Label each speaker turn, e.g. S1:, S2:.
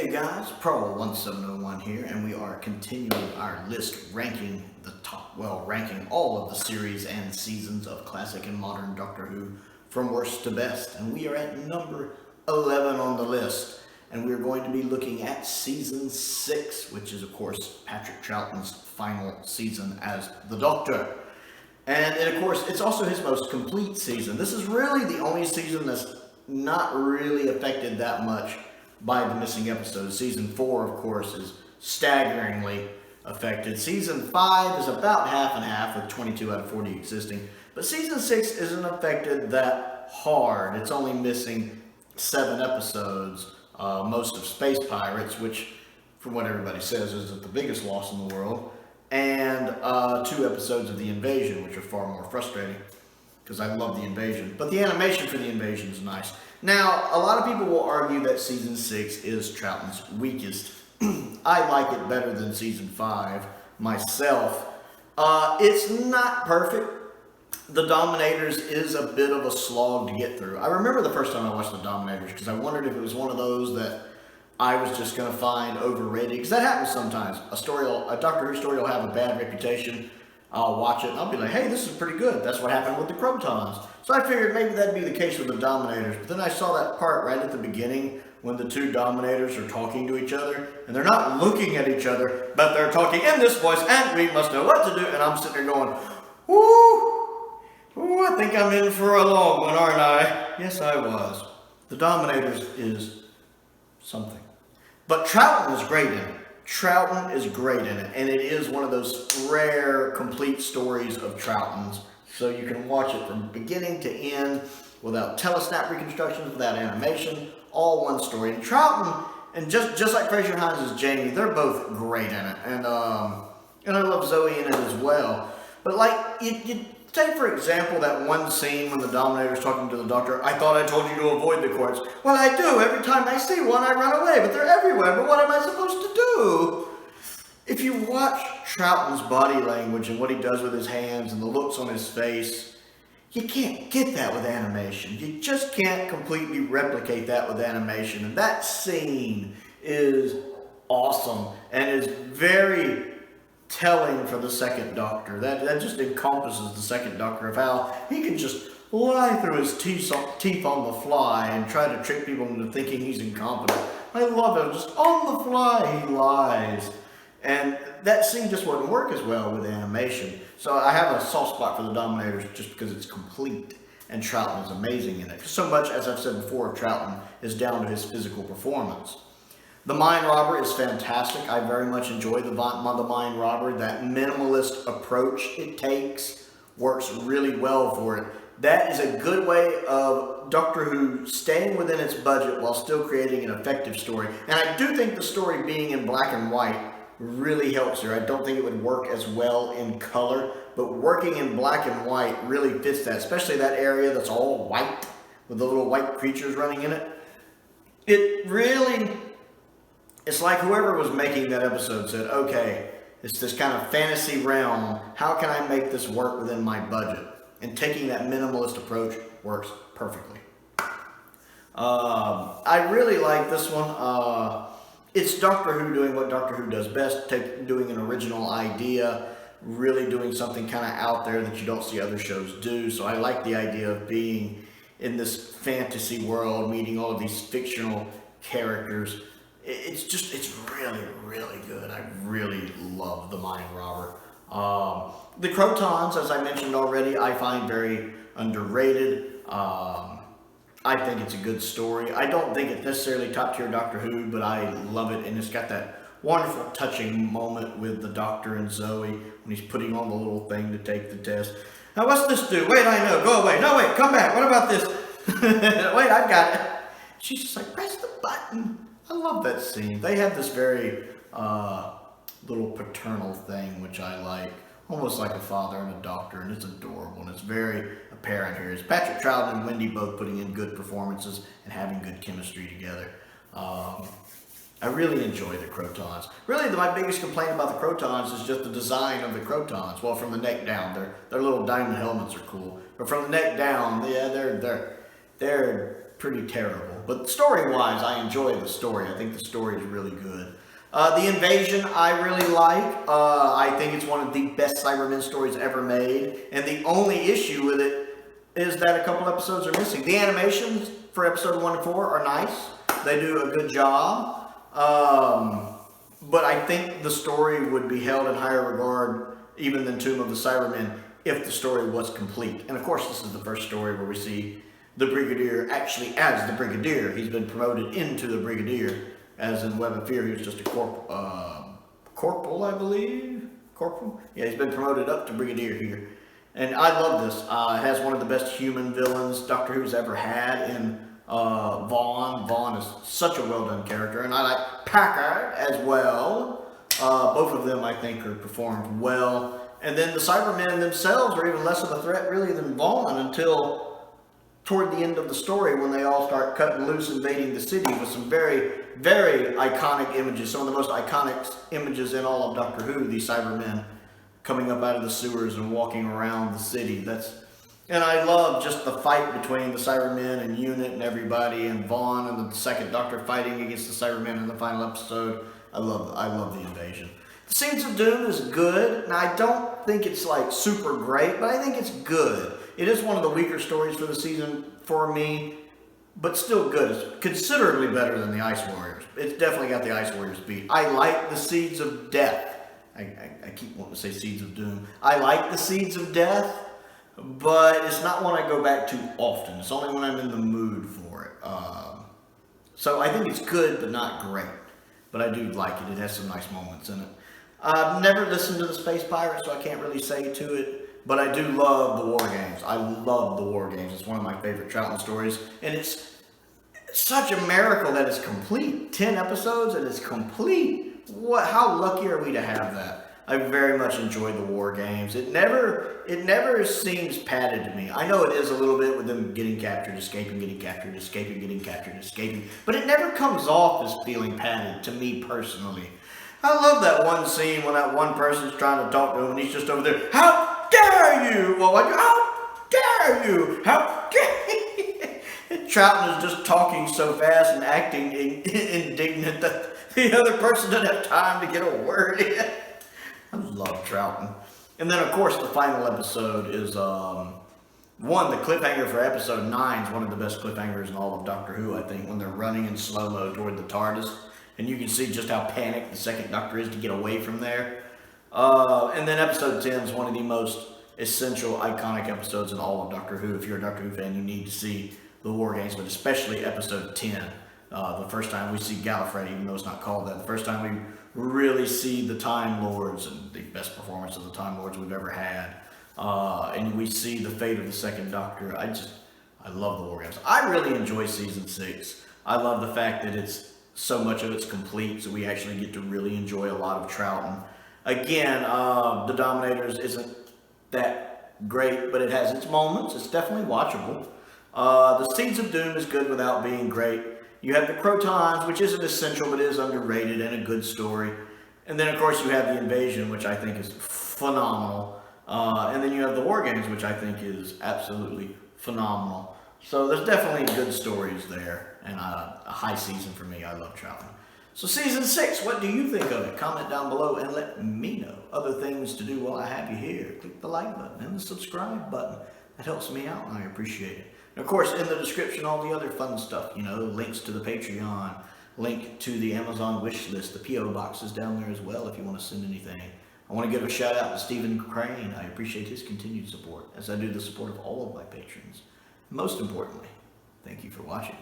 S1: Hey guys, Prowl 1701 here, and we are continuing our list ranking ranking all of the series and seasons of classic and modern Doctor Who from worst to best. And we are at number 11 on the list, and we're going to be looking at season 6, which is of course Patrick Troughton's final season as the Doctor. And of course, it's also his most complete season. This is really the only season that's not really affected that much by the missing episodes. Season 4, of course, is staggeringly affected. Season 5 is about half and half, with 22 out of 40 existing. But season 6 isn't affected that hard. It's only missing 7 episodes, most of Space Pirates, which, from what everybody says, isn't the biggest loss in the world, and 2 episodes of The Invasion, which are far more frustrating, because I love The Invasion. But the animation for The Invasion is nice. Now, a lot of people will argue that season 6 is Troughton's weakest. I like it better than season 5 myself. It's not perfect. The Dominators is a bit of a slog to get through. I remember the first time I watched The Dominators because I wondered if it was one of those that I was just going to find overrated. Because that happens sometimes. A Doctor Who story will have a bad reputation. I'll watch it and I'll be like, hey, this is pretty good. That's what happened with the Crotons. So I figured maybe that'd be the case with the Dominators. But then I saw that part right at the beginning when the 2 Dominators are talking to each other. And they're not looking at each other, but they're talking in this voice, and we must know what to do. And I'm sitting there going, ooh, I think I'm in for a long one, aren't I? Yes, I was. The Dominators is something. But Troughton is great in it. Troughton is great in it, and it is one of those rare, complete stories of Troughton's. So you can watch it from beginning to end without telesnap reconstructions, without animation, all one story. And Troughton, and just like Fraser Hines as Jamie, they're both great in it, and I love Zoe in it as well. But like you take for example that one scene when the Dominator's talking to the Doctor. I thought I told you to avoid the courts. Well, I do. Every time I see one, I run away. But they're everywhere. But what am I supposed to do? If you watch Troughton's body language and what he does with his hands and the looks on his face, you can't get that with animation. You just can't completely replicate that with animation. And that scene is awesome and is very telling for the second Doctor. That just encompasses the second Doctor of how he can just lie through his teeth on the fly and try to trick people into thinking he's incompetent. I love it. Just on the fly he lies. And that scene just wouldn't work as well with animation. So I have a soft spot for the Dominators just because it's complete. And Troughton is amazing in it. So much, as I've said before, of Troughton is down to his physical performance. The Mind Robber is fantastic. I very much enjoy the Mind Robber. That minimalist approach it takes works really well for it. That is a good way of Doctor Who staying within its budget while still creating an effective story. And I do think the story being in black and white really helps here. I don't think it would work as well in color, but working in black and white really fits that, especially that area that's all white with the little white creatures running in it. It's like whoever was making that episode said, okay, it's this kind of fantasy realm. How can I make this work within my budget? And taking that minimalist approach works perfectly. I really like this one. It's Doctor Who doing what Doctor Who does best, doing an original idea, really doing something kind of out there that you don't see other shows do. So I like the idea of being in this fantasy world, meeting all of these fictional characters. It's really, really good. I really love the Mind Robber. The Crotons, as I mentioned already, I find very underrated. I think it's a good story. I don't think it's necessarily top tier Doctor Who, but I love it. And it's got that wonderful touching moment with the Doctor and Zoe when he's putting on the little thing to take the test. Now what's this do? Wait, I know. Go away. No, wait, come back. What about this? Wait, I've got it. She's just like, press the button. I love that scene. They have this very little paternal thing, which I like. Almost like a father and a doctor, and it's adorable, and it's very apparent here. It's Patrick Troughton and Wendy both putting in good performances and having good chemistry together. I really enjoy the Crotons. Really, my biggest complaint about the Crotons is just the design of the Crotons. Well, from the neck down, their little diamond helmets are cool, but from the neck down, yeah, they're pretty terrible. But story-wise, I enjoy the story. I think the story is really good. The Invasion, I really like. I think it's one of the best Cybermen stories ever made. And the only issue with it is that a couple episodes are missing. The animations for episode 1 and 4 are nice. They do a good job. But I think the story would be held in higher regard even than Tomb of the Cybermen if the story was complete. And of course, this is the first story where we see the Brigadier actually as the Brigadier. He's been promoted into the Brigadier, as in Web of Fear, he was just a corporal, I believe? Corporal? Yeah, he's been promoted up to Brigadier here. And I love this. It has one of the best human villains Doctor Who's ever had in Vaughn. Vaughn is such a well-done character. And I like Packard as well. Both of them, I think, are performed well. And then the Cybermen themselves are even less of a threat, really, than Vaughn until toward the end of the story when they all start cutting loose, invading the city with some very, very iconic images. Some of the most iconic images in all of Doctor Who, these Cybermen coming up out of the sewers and walking around the city. And I love just the fight between the Cybermen and Unit and everybody, and Vaughn and the second Doctor fighting against the Cybermen in the final episode. I love the Invasion. The Seeds of Doom is good, and I don't think it's like super great, but I think it's good. It is one of the weaker stories for the season for me, but still good. It's considerably better than the Ice Warriors. It's definitely got the Ice Warriors beat. I like the Seeds of Death. I keep wanting to say Seeds of Doom. I like the Seeds of Death, but it's not one I go back to often. It's only when I'm in the mood for it. So I think it's good, but not great. But I do like it. It has some nice moments in it. I've never listened to the Space Pirates, so I can't really say to it. But I do love the War Games. I love the War Games. It's one of my favorite Troughton stories. And it's such a miracle that it's complete. 10 episodes and it's complete. How lucky are we to have that? I very much enjoy the War Games. It never seems padded to me. I know it is a little bit with them getting captured, escaping, getting captured, escaping, getting captured, escaping. But it never comes off as feeling padded to me personally. I love that one scene when that one person's trying to talk to him and he's just over there. How dare you? Well, how dare you? How dare you? Troughton is just talking so fast and acting indignant that the other person doesn't have time to get a word in. I love Troughton. And then, of course, the final episode is, the cliffhanger for episode 9 is one of the best cliffhangers in all of Doctor Who, I think, when they're running in slow-mo toward the TARDIS. And you can see just how panicked the second Doctor is to get away from there. And then episode 10 is one of the most essential, iconic episodes in all of Doctor Who. If you're a Doctor Who fan, you need to see the War Games, but especially episode 10. The first time we see Gallifrey, even though it's not called that. The first time we really see the Time Lords, and the best performance of the Time Lords we've ever had. And we see the fate of the second Doctor. I love the War Games. I really enjoy season 6. I love the fact that so much of it's complete, so we actually get to really enjoy a lot of Troughton. Again, the Dominators isn't that great, but it has its moments. It's definitely watchable. The Seeds of Doom is good without being great. You have the Crotons, which isn't essential, but is underrated and a good story. And then, of course, you have the Invasion, which I think is phenomenal. And then you have the War Games, which I think is absolutely phenomenal. So there's definitely good stories there, and a high season for me. I love Troughton. So season 6, what do you think of it? Comment down below and let me know. Other things to do while I have you here. Click the like button and the subscribe button. That helps me out and I appreciate it. And of course, in the description, all the other fun stuff, links to the Patreon, link to the Amazon wish list. The P.O. box is down there as well if you want to send anything. I want to give a shout out to Stephen Crane. I appreciate his continued support, as I do the support of all of my patrons. Most importantly, thank you for watching.